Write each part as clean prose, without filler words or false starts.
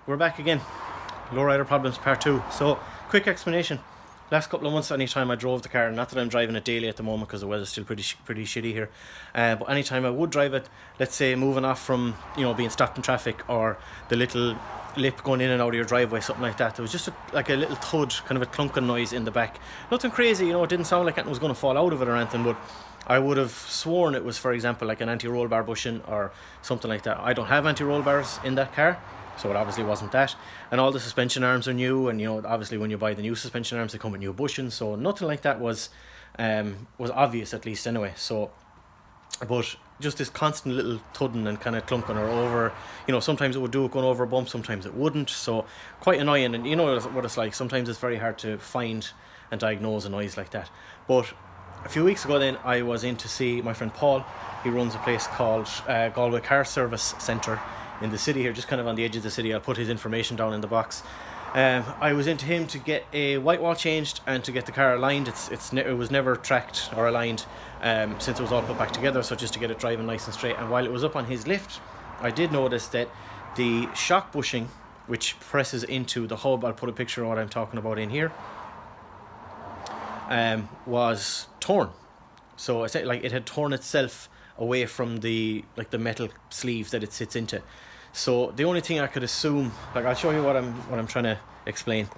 we're back again. Lowrider problems part 2. So, quick explanation. Last couple of months, anytime I drove the car, not that I'm driving it daily at the moment because the weather's still pretty shitty here, but anytime I would drive it, let's say moving off from, being stopped in traffic, or the little lip going in and out of your driveway, something like that, there was just like a little thud, kind of a clunking noise in the back. Nothing crazy, it didn't sound like anything was going to fall out of it or anything, but I would have sworn it was, for example, like an anti-roll bar bushing or something like that. I don't have anti-roll bars in that car, so it obviously wasn't that. And all the suspension arms are new, and obviously when you buy the new suspension arms, they come with new bushings, so nothing like that was obvious, at least anyway. So, but just this constant little thudding and kind of clunking or over, sometimes it would do it going over a bump, sometimes it wouldn't, so quite annoying. And you know what it's like, sometimes it's very hard to find and diagnose a noise like that. But a few weeks ago then, I was in to see my friend Paul. He runs a place called Galway Car Service Centre in the city here, just kind of on the edge of the city. I'll put his information down in the box. I was into him to get a white wall changed and to get the car aligned. It was never tracked or aligned since it was all put back together, so just to get it driving nice and straight. And while it was up on his lift, I did notice that the shock bushing, which presses into the hub, I'll put a picture of what I'm talking about in here, was torn. So I said, like, it had torn itself away from the metal sleeve that it sits into. So the only thing I could assume, I'll show you what I'm trying to explain.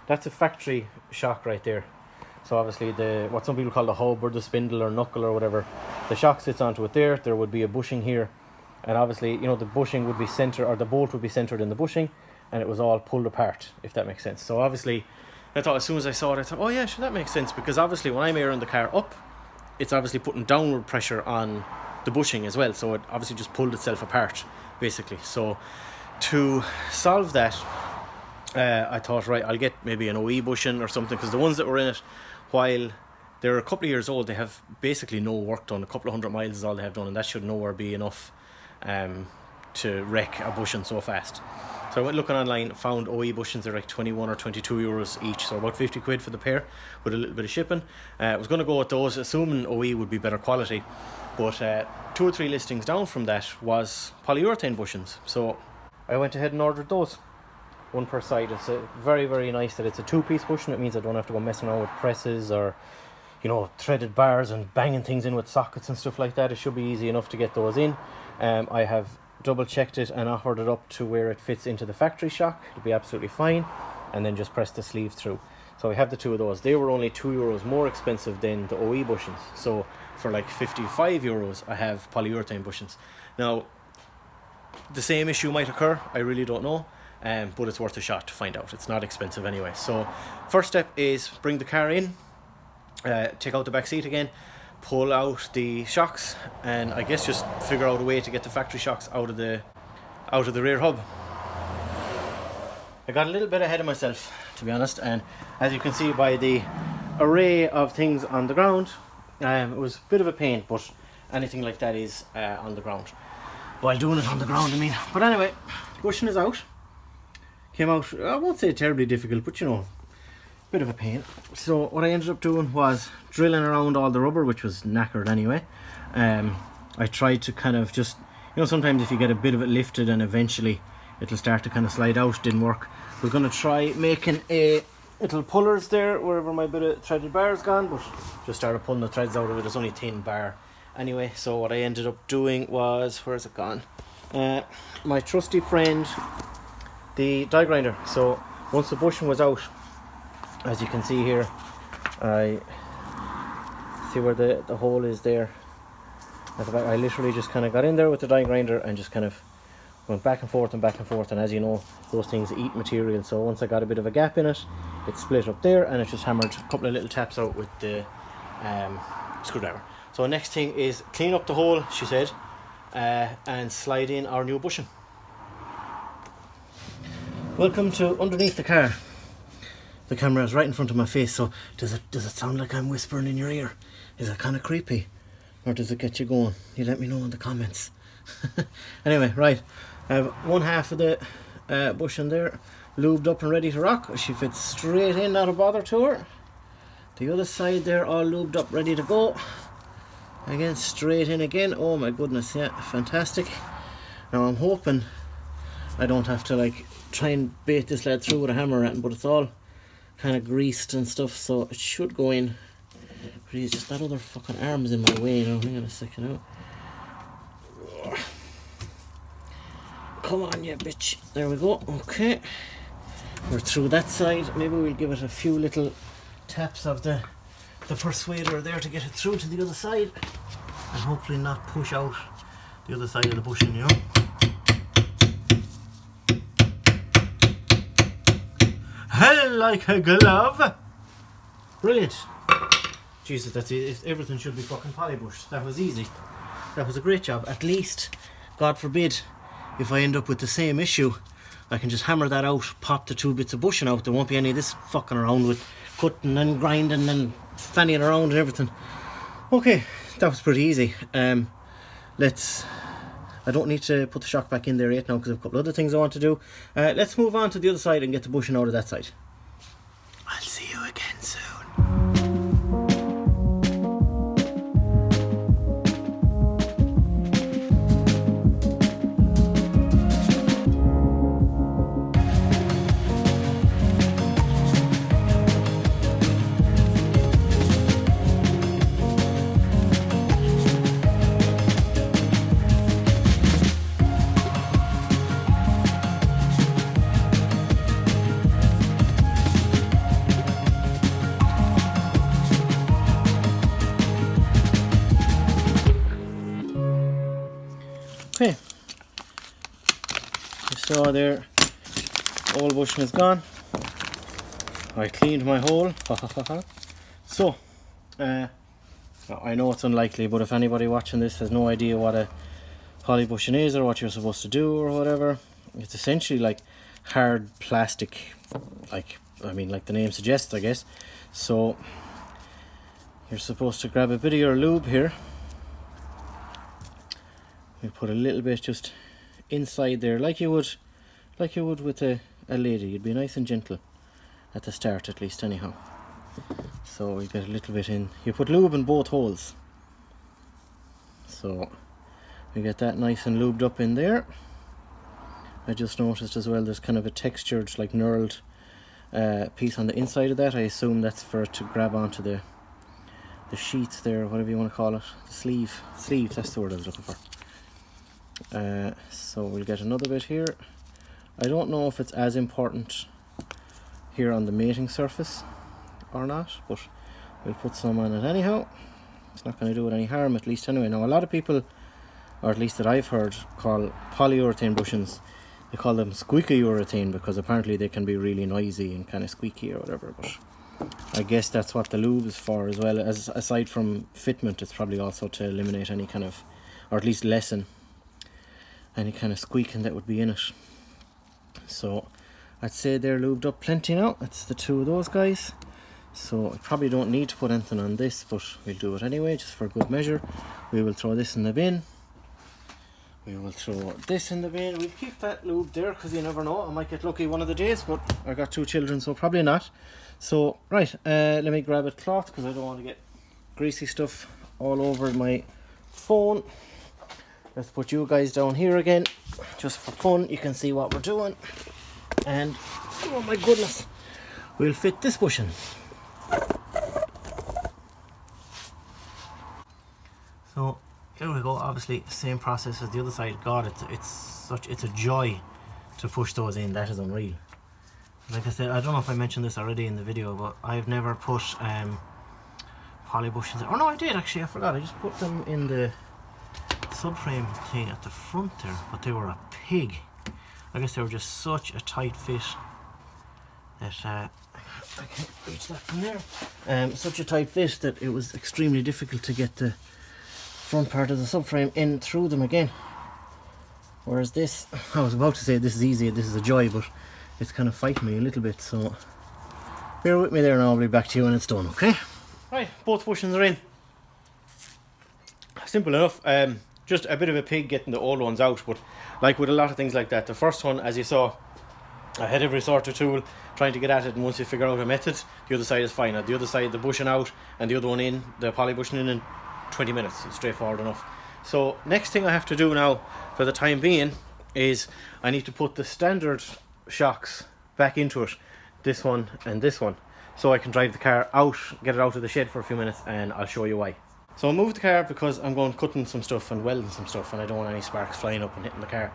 That's a factory shock right there. So obviously what some people call the hub or the spindle or knuckle or whatever, the shock sits onto it there. There would be a bushing here, and obviously the bushing would be centered, or the bolt would be centered in the bushing, and it was all pulled apart, if that makes sense. So obviously I thought, as soon as I saw it, I thought, oh yeah, sure, that makes sense, because obviously when I'm airing the car up, it's obviously putting downward pressure on the bushing as well, so it obviously just pulled itself apart, basically. So to solve that, I thought, right, I'll get maybe an OE bushing or something, because the ones that were in it, while they're a couple of years old, they have basically no work done. A couple of 100 miles is all they have done, and that should nowhere be enough to wreck a bushing so fast. So I went looking online, found OE bushings. They're like 21 or 22 euros each, so about 50 quid for the pair with a little bit of shipping. I was going to go with those, assuming OE would be better quality, but 2 or 3 listings down from that was polyurethane bushings. So I went ahead and ordered those, one per side. It's very, very nice that it's a 2-piece bushing. It means I don't have to go messing around with presses or threaded bars and banging things in with sockets and stuff like that. It should be easy enough to get those in. I have double checked it and offered it up to where it fits into the factory shock. It'll be absolutely fine, and then just press the sleeve through. So we have the 2 of those. They were only €2 more expensive than the OE bushings, so for like 55 euros I have polyurethane bushings. Now the same issue might occur, I really don't know, but it's worth a shot to find out. It's not expensive anyway. So first step is bring the car in, take out the back seat again, pull out the shocks, and I guess just figure out a way to get the factory shocks out of the rear hub. I got a little bit ahead of myself, to be honest, and as you can see by the array of things on the ground, it was a bit of a pain, but anything like that is on the ground. While doing it on the ground, I mean. But anyway, bushing is out. Came out, I won't say terribly difficult, but bit of a pain. So what I ended up doing was drilling around all the rubber, which was knackered anyway. I tried to kind of just, sometimes if you get a bit of it lifted and eventually it'll start to kind of slide out. Didn't work. We're going to try making a little pullers there wherever my bit of threaded bar is gone, but just started pulling the threads out of it. It's only thin bar anyway. So what I ended up doing was, where's it gone? My trusty friend, the die grinder. So once the bushing was out, as you can see here, I see where the hole is there at the back. I literally just kind of got in there with the die grinder and just kind of went back and forth, and as you know, those things eat material. So once I got a bit of a gap in it, it split up there, and it just hammered a couple of little taps out with the screwdriver. So next thing is clean up the hole, she said, and slide in our new bushing. Welcome to underneath the car. The camera is right in front of my face, so does it sound like I'm whispering in your ear? Is it kind of creepy, or does it get you going? You let me know in the comments. Anyway, right, I have one half of the bushing there lubed up and ready to rock. She fits straight in, not a bother to her. The other side there all lubed up, ready to go. Again, straight in again. Oh my goodness, yeah, fantastic. Now I'm hoping I don't have to like try and bait this lad through with a hammer or anything, but it's all kind of greased and stuff, so it should go in. Please, just that other fucking arm is in my way now. Hang on a second now. Come on, you bitch. There we go. Okay. We're through that side. Maybe we'll give it a few little taps of the persuader there to get it through to the other side. And hopefully not push out the other side of the bushing, you know. Hell like a glove! Brilliant. Jesus, that's it. Everything should be fucking polybush. That was easy. That was a great job. At least, God forbid, if I end up with the same issue, I can just hammer that out, pop the 2 bits of bushing out. There won't be any of this fucking around with cutting and grinding and fanning around and everything. Okay, that was pretty easy. I don't need to put the shock back in there yet now because I have a couple other things I want to do. Let's move on to the other side and get the bushing out of that side. I'll see you again soon. Okay, you saw there, all bushing is gone. I cleaned my hole. So, I know it's unlikely, but if anybody watching this has no idea what a polybushing is or what you're supposed to do or whatever, it's essentially like hard plastic, like the name suggests, I guess. So you're supposed to grab a bit of your lube here. You put a little bit just inside there, like you would with a lady. You'd be nice and gentle at the start, at least, anyhow. So we get a little bit in. You put lube in both holes, so we get that nice and lubed up in there. I just noticed as well there's kind of a textured, like knurled piece on the inside of that. I assume that's for it to grab onto the sheath there, whatever you want to call it, the sleeve. That's the word I was looking for. So we'll get another bit here. I don't know if it's as important here on the mating surface or not, but we'll put some on it anyhow. It's not going to do it any harm, at least anyway. Now a lot of people, or at least that I've heard, call polyurethane bushings, they call them squeaky urethane because apparently they can be really noisy and kind of squeaky or whatever, but I guess that's what the lube is for as well. As aside from fitment, it's probably also to eliminate any kind of, or at least lessen any kind of squeaking that would be in it. So I'd say they're lubed up plenty now. That's the 2 of those guys. So I probably don't need to put anything on this, but we'll do it anyway, just for good measure. We will throw this in the bin. We will throw this in the bin. We'll keep that lube there because you never know. I might get lucky one of the days, but I got 2 children, so probably not. So right, let me grab a cloth because I don't want to get greasy stuff all over my phone. Let's put you guys down here again, just for fun. You can see what we're doing. And, oh my goodness, we'll fit this bushing. So, here we go. Obviously, same process as the other side. God, it's a joy to push those in. That is unreal. Like I said, I don't know if I mentioned this already in the video, but I've never put polybushings. Oh no, I did actually. I forgot. I just put them in the subframe thing at the front there, but they were a pig. I guess they were just such a tight fit that I can't reach that from there. Such a tight fit that it was extremely difficult to get the front part of the subframe in through them again. Whereas this, I was about to say this is easy, this is a joy, but it's kind of fighting me a little bit. So bear with me there, and I'll be back to you when it's done. Okay. Right, both bushings are in. Simple enough. Just a bit of a pig getting the old ones out, but like with a lot of things like that, the first one, as you saw, I had every sort of tool trying to get at it, and once you figure out a method, the other side is fine. At the other side, the bushing out and the other one in, the polybushing in 20 minutes. It's straightforward enough. So next thing I have to do now, for the time being, is I need to put the standard shocks back into it, this one and this one, so I can drive the car out, get it out of the shed for a few minutes, and I'll show you why. So I moved the car because I'm going cutting some stuff and welding some stuff, and I don't want any sparks flying up and hitting the car.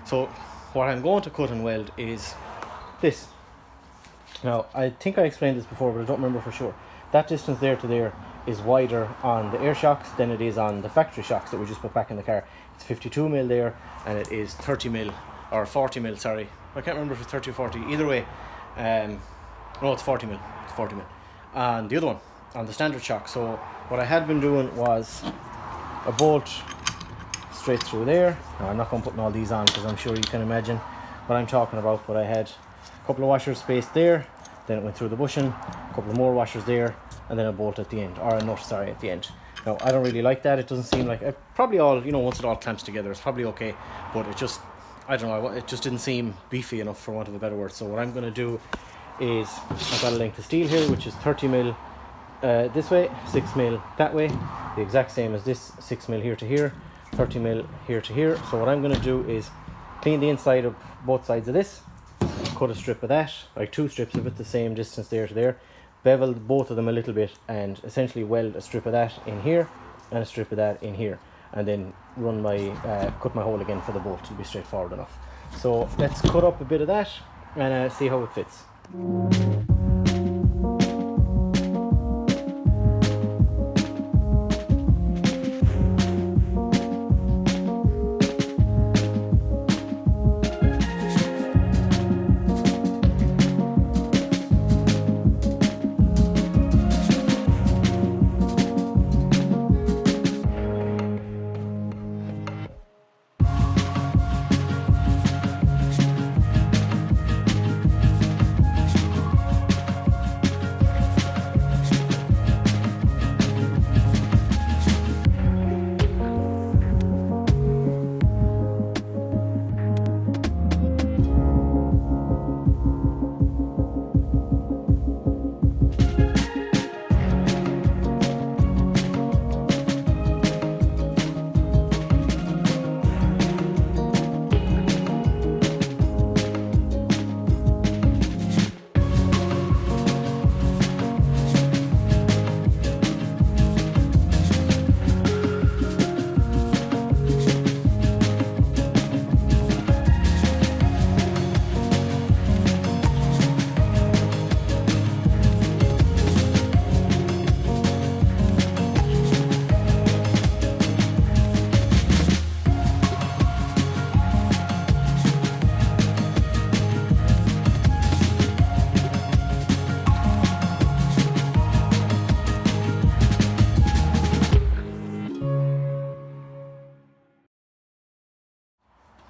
So what I'm going to cut and weld is this. Now, I think I explained this before, but I don't remember for sure. That distance there to there is wider on the air shocks than it is on the factory shocks that we just put back in the car. It's 52mm there, and it is 30mm, or 40mm, sorry. I can't remember if it's 30 or 40. Either way, no, it's 40mm. It's 40mm. And the other one, on the standard shock. So what I had been doing was a bolt straight through there. Now, I'm not going to put all these on because I'm sure you can imagine what I'm talking about, but I had a couple of washers spaced there, then it went through the bushing, a couple of more washers there, and then a bolt at the end, or a nut, sorry, at the end. Now, I don't really like that. It doesn't seem like, probably all, you know, once it all clamps together, it's probably okay, but it just, I don't know, it just didn't seem beefy enough, for want of a better word. So what I'm going to do is, I've got a length of steel here, which is 30mm this way, 6mm that way, the exact same as this, 6mm here to here, 30mm here to here. So what I'm going to do is clean the inside of both sides of this, cut a strip of that, like 2 strips of it, the same distance there to there, bevel both of them a little bit, and essentially weld a strip of that in here and a strip of that in here, and then run my cut my hole again for the bolt. It'll be straightforward enough. So let's cut up a bit of that and see how it fits.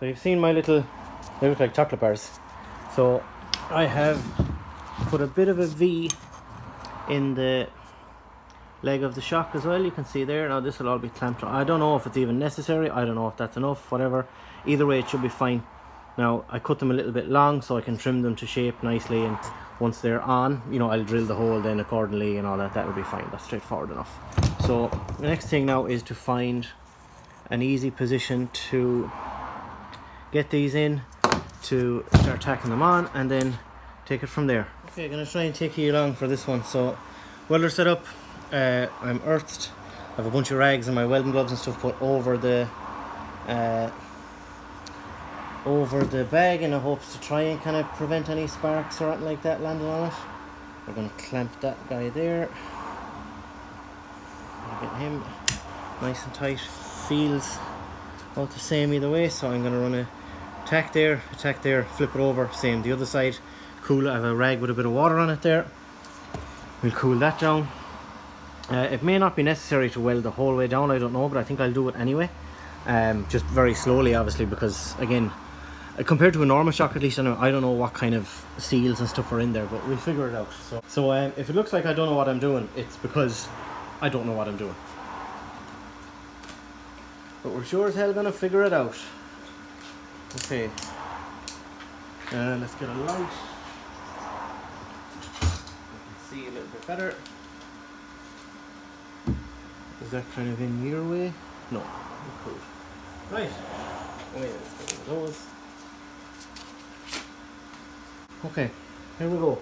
So you've seen my little, they look like chocolate bars. So I have put a bit of a V in the leg of the shock as well. You can see there. Now this will all be clamped on. I don't know if it's even necessary. I don't know if that's enough, whatever. Either way, it should be fine. Now I cut them a little bit long so I can trim them to shape nicely, and once they're on, you know, I'll drill the hole then accordingly and all that. That will be fine. That's straightforward enough. So the next thing now is to find an easy position to get these in, to start tacking them on, and then take it from there. Okay, I'm going to try and take you along for this one. So welder set up, I'm earthed, I have a bunch of rags and my welding gloves and stuff put over the bag in hopes to try and kind of prevent any sparks or anything like that landing on it. We're going to clamp that guy there, get him nice and tight. Feels about the same either way, so I'm going to run a tack there, flip it over, same the other side. Cool, I have a rag with a bit of water on it there. We'll cool that down. It may not be necessary to weld the whole way down, I don't know, but I think I'll do it anyway. Just very slowly, obviously, because again, compared to a normal shock, at least I don't know what kind of seals and stuff are in there, but we'll figure it out. So if it looks like I don't know what I'm doing, it's because I don't know what I'm doing. But we're sure as hell gonna figure it out. Okay. Let's get a light. You can see a little bit better. Is that kind of in your way? No. Cool. Right. Wait, let's go. of those. Okay, here we go.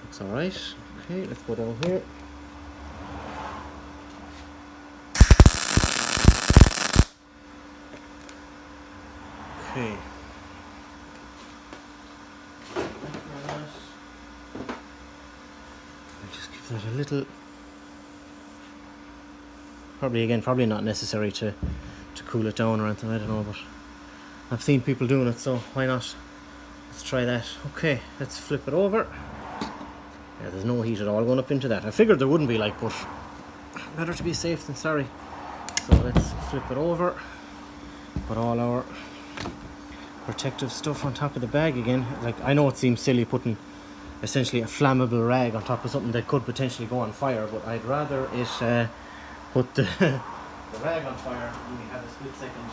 That's alright. Okay, let's go down here. Okay. I'll just give that a little. Probably not necessary to cool it down or anything, I don't know, but I've seen people doing it, so why not? Let's try that. Okay, let's flip it over. Yeah, there's no heat at all going up into that. I figured there wouldn't be, like, but better to be safe than sorry. So let's flip it over. Put all our protective stuff on top of the bag again. Like, I know it seems silly putting essentially a flammable rag on top of something that could potentially go on fire, but I'd rather it put the rag on fire and we have a split second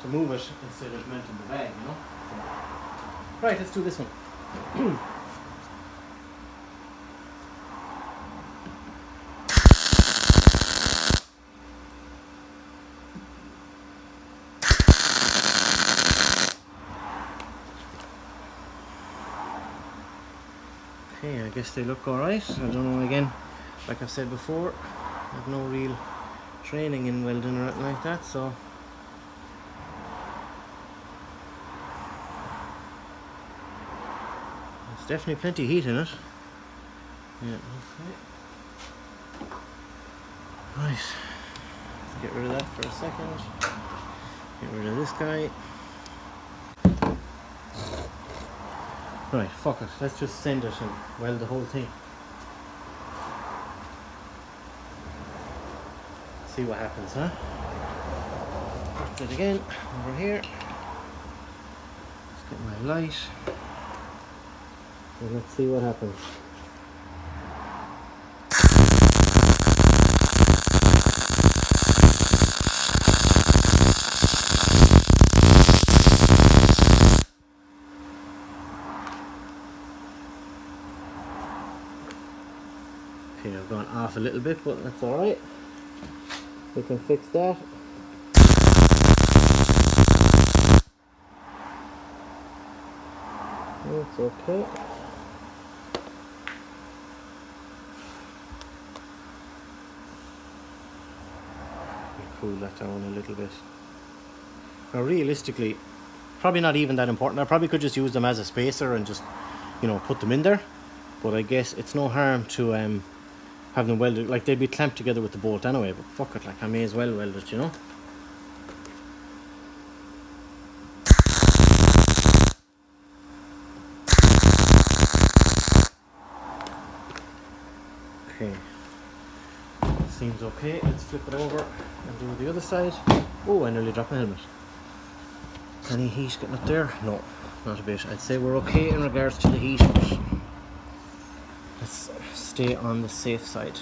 to move it instead of melting the bag, you know? So, right, let's do this one. Okay, I guess they look alright. I don't know, again, like I've said before, I have no real training in welding or anything like that, so there's definitely plenty of heat in it. Yeah, okay. Right, let's get rid of that for a second. Get rid of this guy. Right, fuck it, let's just send it and weld the whole thing. See what happens, huh? Put it again, over here. Let's get my light. And let's see what happens. Okay, I've gone off a little bit, but that's alright. We can fix that. That's okay. Cool that down a little bit. Now realistically, probably not even that important. I probably could just use them as a spacer and just, you know, put them in there. But I guess it's no harm to have them welded. Like, they'd be clamped together with the bolt anyway, but fuck it, like, I may as well weld it, you know. Okay, seems okay. Let's flip it over and do the other side. Oh, I nearly dropped my helmet. Any heat getting up there? No, not a bit. I'd say we're okay in regards to the heat, but let's stay on the safe side.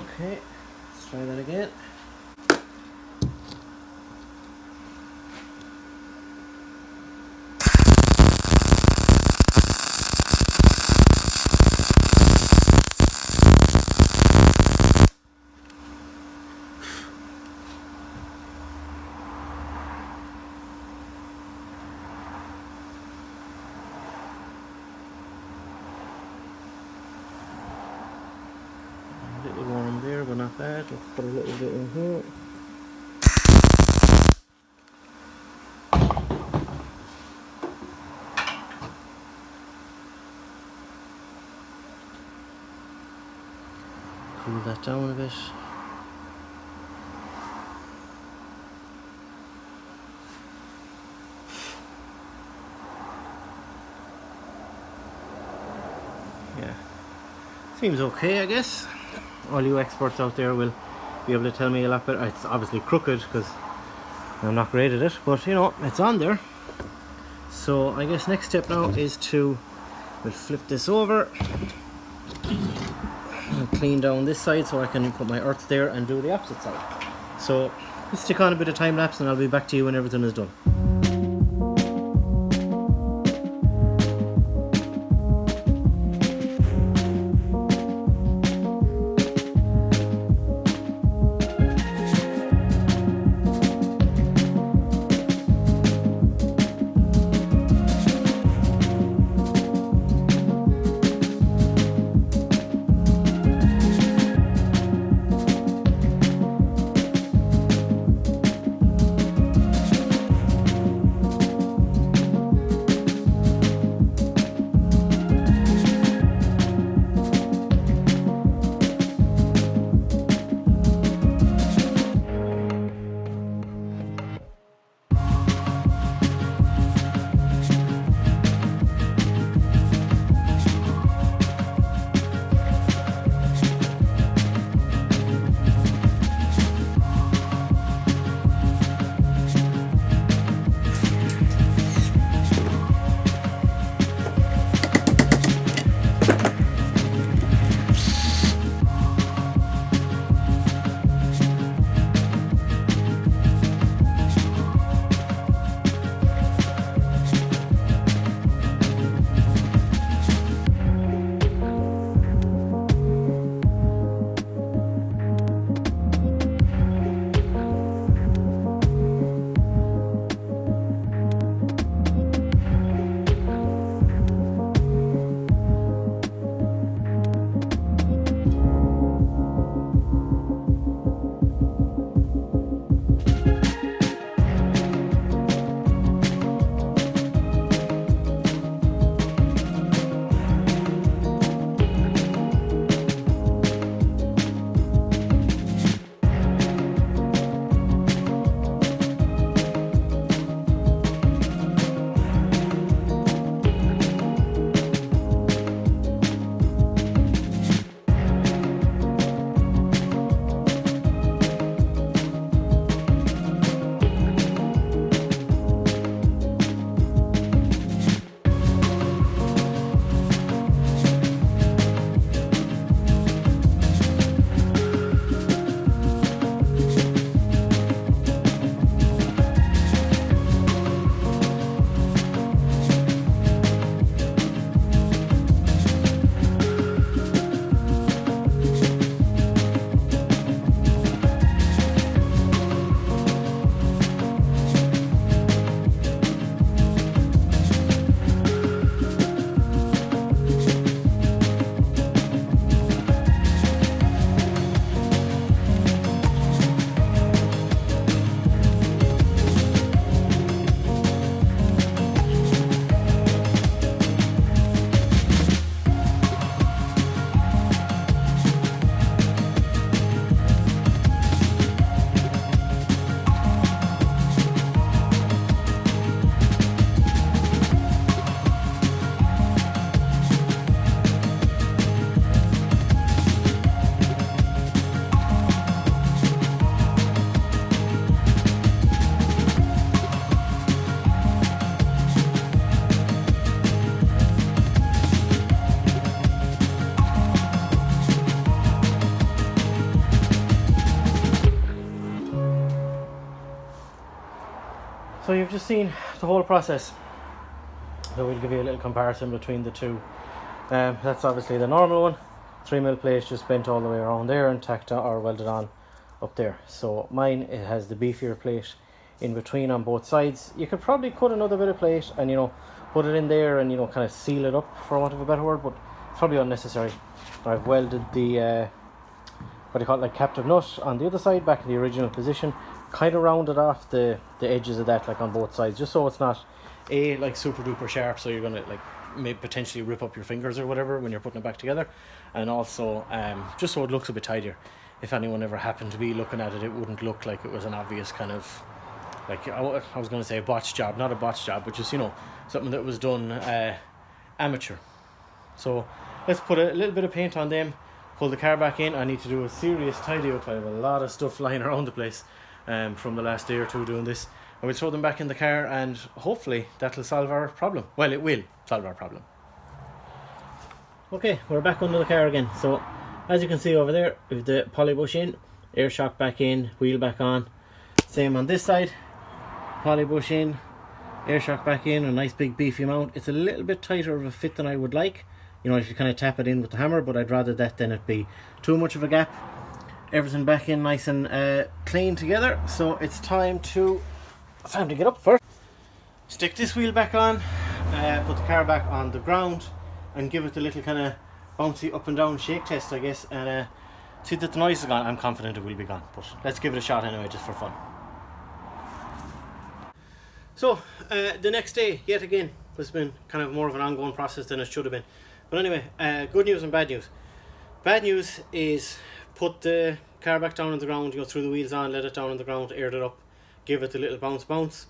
Okay, let's try that again. A little warm there, but not bad. Let's put a little bit in here. Cool that down a bit. Yeah, seems okay, I guess. All you experts out there will be able to tell me a lot better. It's obviously crooked because I'm not great at it, but you know, it's on there. So I guess next step now is to we'll flip this over and clean down this side so I can put my earth there and do the opposite side. So let's stick on a bit of time lapse and I'll be back to you when everything is done. So you've just seen the whole process. So we'll give you a little comparison between the two. That's obviously the normal one. 3mm plate just bent all the way around there and tacked on or welded on up there. So mine, it has the beefier plate in between on both sides. You could probably cut another bit of plate and, you know, put it in there and, you know, kind of seal it up, for want of a better word, but it's probably unnecessary. I've welded the what do you call it, like captive nut on the other side back in the original position, kind of rounded off the edges of that, like on both sides, just so it's not like super duper sharp, so you're gonna like maybe potentially rip up your fingers or whatever when you're putting it back together, and also just so it looks a bit tidier. If anyone ever happened to be looking at it, it wouldn't look like it was an obvious kind of, like, I was going to say a botch job, not a botch job, but just, you know, something that was done amateur. So let's put a little bit of paint on them, pull the car back in. I need to do a serious tidy up. I have a lot of stuff lying around the place from the last day or two doing this. I will throw them back in the car and hopefully that'll solve our problem. Well, it will solve our problem. Okay, we're back under the car again. So as you can see over there, with the polybush in, air shock back in, wheel back on. Same on this side, polybush in, air shock back in, a nice big beefy mount. It's a little bit tighter of a fit than I would like, you know, if you kind of tap it in with the hammer, but I'd rather that than it be too much of a gap. Everything back in nice and clean together. So it's time to get up first. Stick this wheel back on, put the car back on the ground and give it a little kind of bouncy up and down shake test, I guess, and see that the noise is gone. I'm confident it will be gone, but let's give it a shot anyway, just for fun. So the next day, yet again, has been kind of more of an ongoing process than it should have been. But anyway, good news and bad news. Bad news is put the car back down on the ground, you know, threw the wheels on, let it down on the ground, aired it up, give it a little bounce,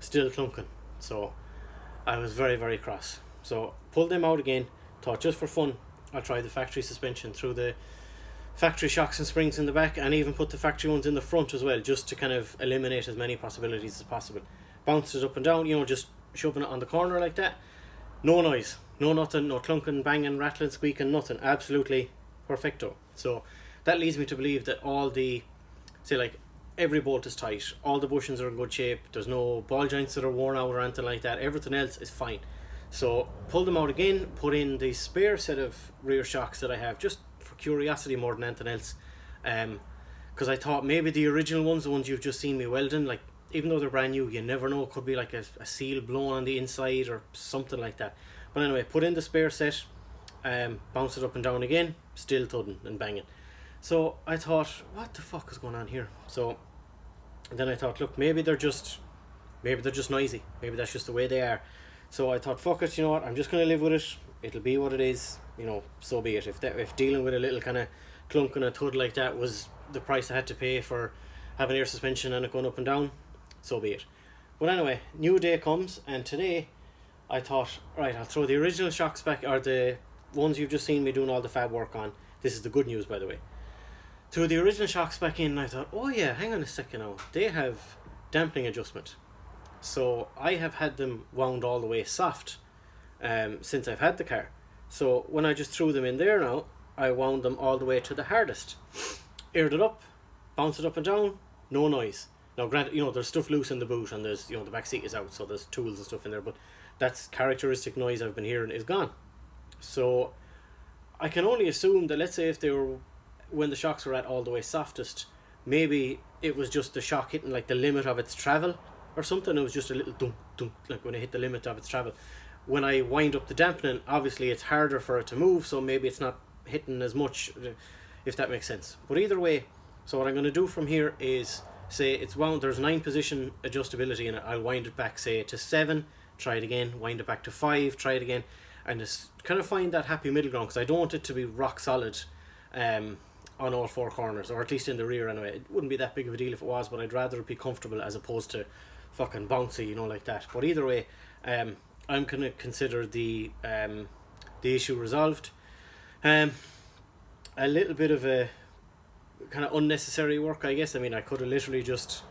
still clunking. So I was very, very cross. So pulled them out again, thought just for fun, I'll try the factory suspension through the factory shocks and springs in the back, and even put the factory ones in the front as well, just to kind of eliminate as many possibilities as possible. Bounced it up and down, you know, just shoving it on the corner like that. No noise, no nothing, no clunking, banging, rattling, squeaking, nothing. Absolutely perfecto. So that leads me to believe that all the, say, like, every bolt is tight, all the bushings are in good shape, there's no ball joints that are worn out or anything like that, everything else is fine. So pulled them out again, put in the spare set of rear shocks that I have, just for curiosity more than anything else, because I thought maybe the original ones, the ones you've just seen me welding, like, even though they're brand new, you never know, it could be like a seal blown on the inside or something like that. But anyway, put in the spare set, bounced it up and down again, still thudding and banging. So I thought, what the fuck is going on here? So then I thought, look, maybe they're just noisy, maybe that's just the way they are. So I thought, fuck it, you know what, I'm just going to live with it, it'll be what it is, you know, so be it. If dealing with a little kind of clunk and a thud like that was the price I had to pay for having air suspension and it going up and down, so be it. But anyway, new day comes, and today I thought, right, I'll throw the original shocks back, or the ones you've just seen me doing all the fab work on. This is the good news, by the way. Threw the original shocks back in, and I thought, oh yeah, hang on a second now, they have dampening adjustment. So I have had them wound all the way soft since I've had the car. So when I just threw them in there now, I wound them all the way to the hardest. Aired it up, bounced it up and down, no noise. Now granted, you know, there's stuff loose in the boot and there's, you know, the back seat is out, so there's tools and stuff in there, but that's characteristic noise I've been hearing is gone. So I can only assume that, let's say if they were, when the shocks were at all the way softest, maybe it was just the shock hitting like the limit of its travel or something. It was just a little dunk dunk, like when it hit the limit of its travel. When I wind up the dampening, obviously it's harder for it to move, so maybe it's not hitting as much, if that makes sense. But either way, so what I'm going to do from here is, say it's wound, there's 9 position adjustability in it, I'll wind it back, say, to 7, try it again, wind it back to 5, try it again, and just kind of find that happy middle ground, because I don't want it to be rock solid on all 4 corners, or at least in the rear anyway. It wouldn't be that big of a deal if it was, but I'd rather it be comfortable as opposed to fucking bouncy, you know, like that. But either way, I'm going to consider the issue resolved. A little bit of a kind of unnecessary work, I guess. I mean, I could have literally just,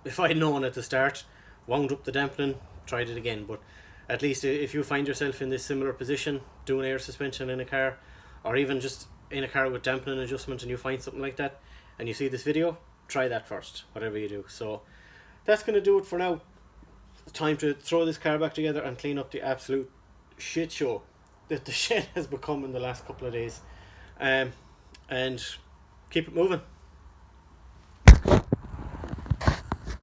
if I'd known at the start, wound up the dampening, tried it again. But at least if you find yourself in this similar position, doing air suspension in a car, or even just in a car with dampening adjustment, and you find something like that and you see this video, try that first, whatever you do. So that's going to do it for now. time to throw this car back together and clean up the absolute shit show that the shed has become in the last couple of days, and keep it moving.